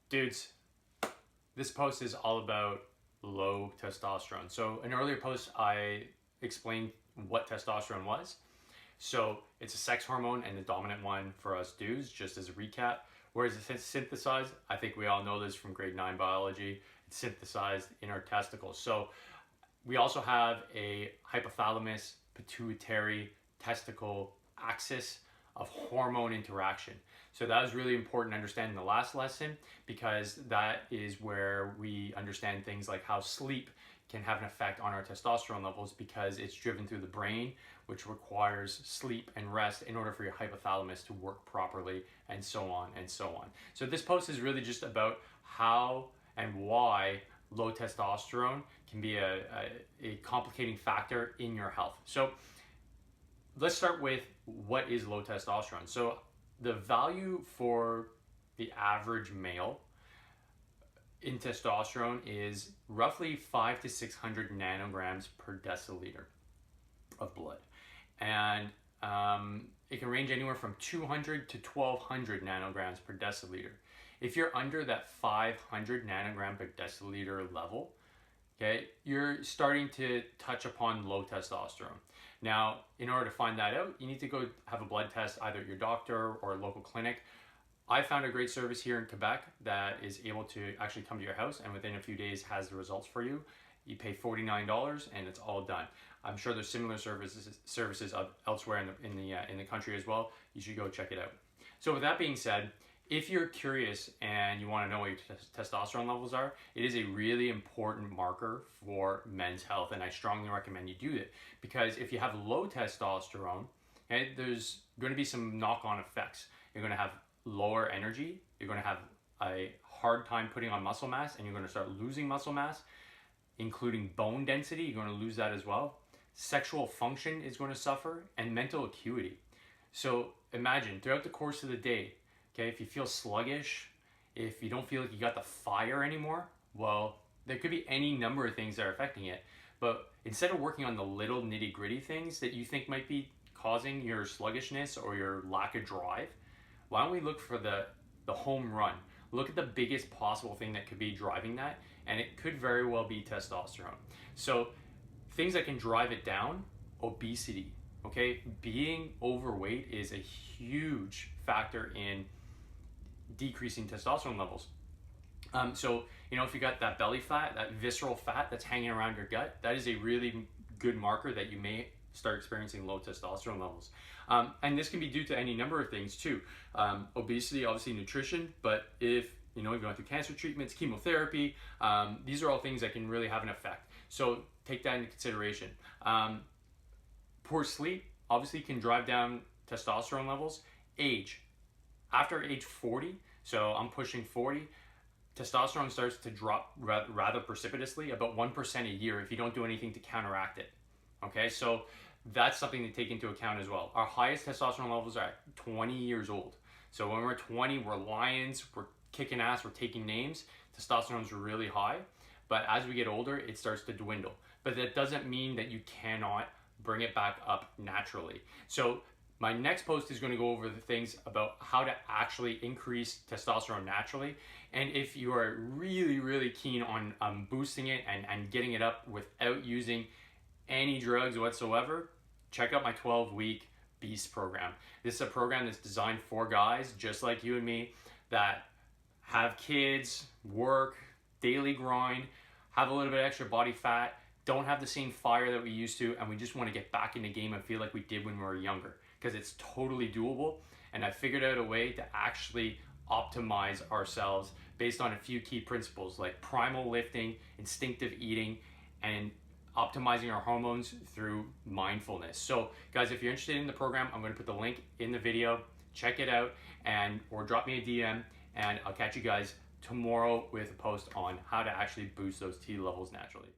Dudes, this post is all about low testosterone. So in an earlier post, I explained what testosterone was. So it's a sex hormone and the dominant one for us dudes, just as a recap. Whereas it's synthesized, I think we all know this from grade 9 biology, it's synthesized in our testicles. So we also have a hypothalamus, pituitary, testicle axis of hormone interaction. So that is really important to understand in the last lesson, because that is where we understand things like how sleep can have an effect on our testosterone levels, because it's driven through the brain, which requires sleep and rest in order for your hypothalamus to work properly, and so on and so on. So this post is really just about how and why low testosterone can be a complicating factor in your health. So let's start with what is low testosterone. So the value for the average male in testosterone is roughly 500 to 600 nanograms per deciliter of blood. And it can range anywhere from 200 to 1200 nanograms per deciliter. If you're under that 500 nanogram per deciliter level, okay, you're starting to touch upon low testosterone. Now, in order to find that out, you need to go have a blood test either at your doctor or a local clinic. I found a great service here in Quebec that is able to actually come to your house and within a few days has the results for you. You pay $49 and it's all done. I'm sure there's similar services elsewhere in the country as well. You should go check it out. So with that being said, if you're curious and you want to know what your testosterone levels are, it is a really important marker for men's health, and I strongly recommend you do it, because if you have low testosterone, okay, there's going to be some knock-on effects. You're going to have lower energy, you're going to have a hard time putting on muscle mass, and you're going to start losing muscle mass, including bone density. You're going to lose that as well. Sexual function is going to suffer, and mental acuity. So imagine throughout the course of the day, okay, if you feel sluggish, if you don't feel like you got the fire anymore, well, there could be any number of things that are affecting it. But instead of working on the little nitty-gritty things that you think might be causing your sluggishness or your lack of drive, why don't we look for the home run? Look at the biggest possible thing that could be driving that, and it could very well be testosterone. So things that can drive it down: obesity. Okay, being overweight is a huge factor in decreasing testosterone levels. So, if you got that belly fat, that visceral fat that's hanging around your gut, that is a really good marker that you may start experiencing low testosterone levels. And this can be due to any number of things too. Obesity, obviously nutrition, but if you're going through cancer treatments, chemotherapy, these are all things that can really have an effect. So take that into consideration. Poor sleep obviously can drive down testosterone levels. Age. After age 40, so I'm pushing 40, testosterone starts to drop rather precipitously, about 1% a year if you don't do anything to counteract it. Okay, so that's something to take into account as well. Our highest testosterone levels are at 20 years old. So when we're 20, we're lions, we're kicking ass, we're taking names. Testosterone's really high. But as we get older, it starts to dwindle. But that doesn't mean that you cannot bring it back up naturally. So my next post is going to go over the things about how to actually increase testosterone naturally. And if you are really, really keen on boosting it and getting it up without using any drugs whatsoever, check out my 12-week Beast program. This is a program that's designed for guys just like you and me that have kids, work, daily grind, have a little bit of extra body fat, don't have the same fire that we used to, and we just want to get back in the game and feel like we did when we were younger, because it's totally doable. And I figured out a way to actually optimize ourselves based on a few key principles like primal lifting, instinctive eating, and optimizing our hormones through mindfulness. So guys, if you're interested in the program, I'm going to put the link in the video. Check it out, or drop me a DM, and I'll catch you guys tomorrow with a post on how to actually boost those T levels naturally.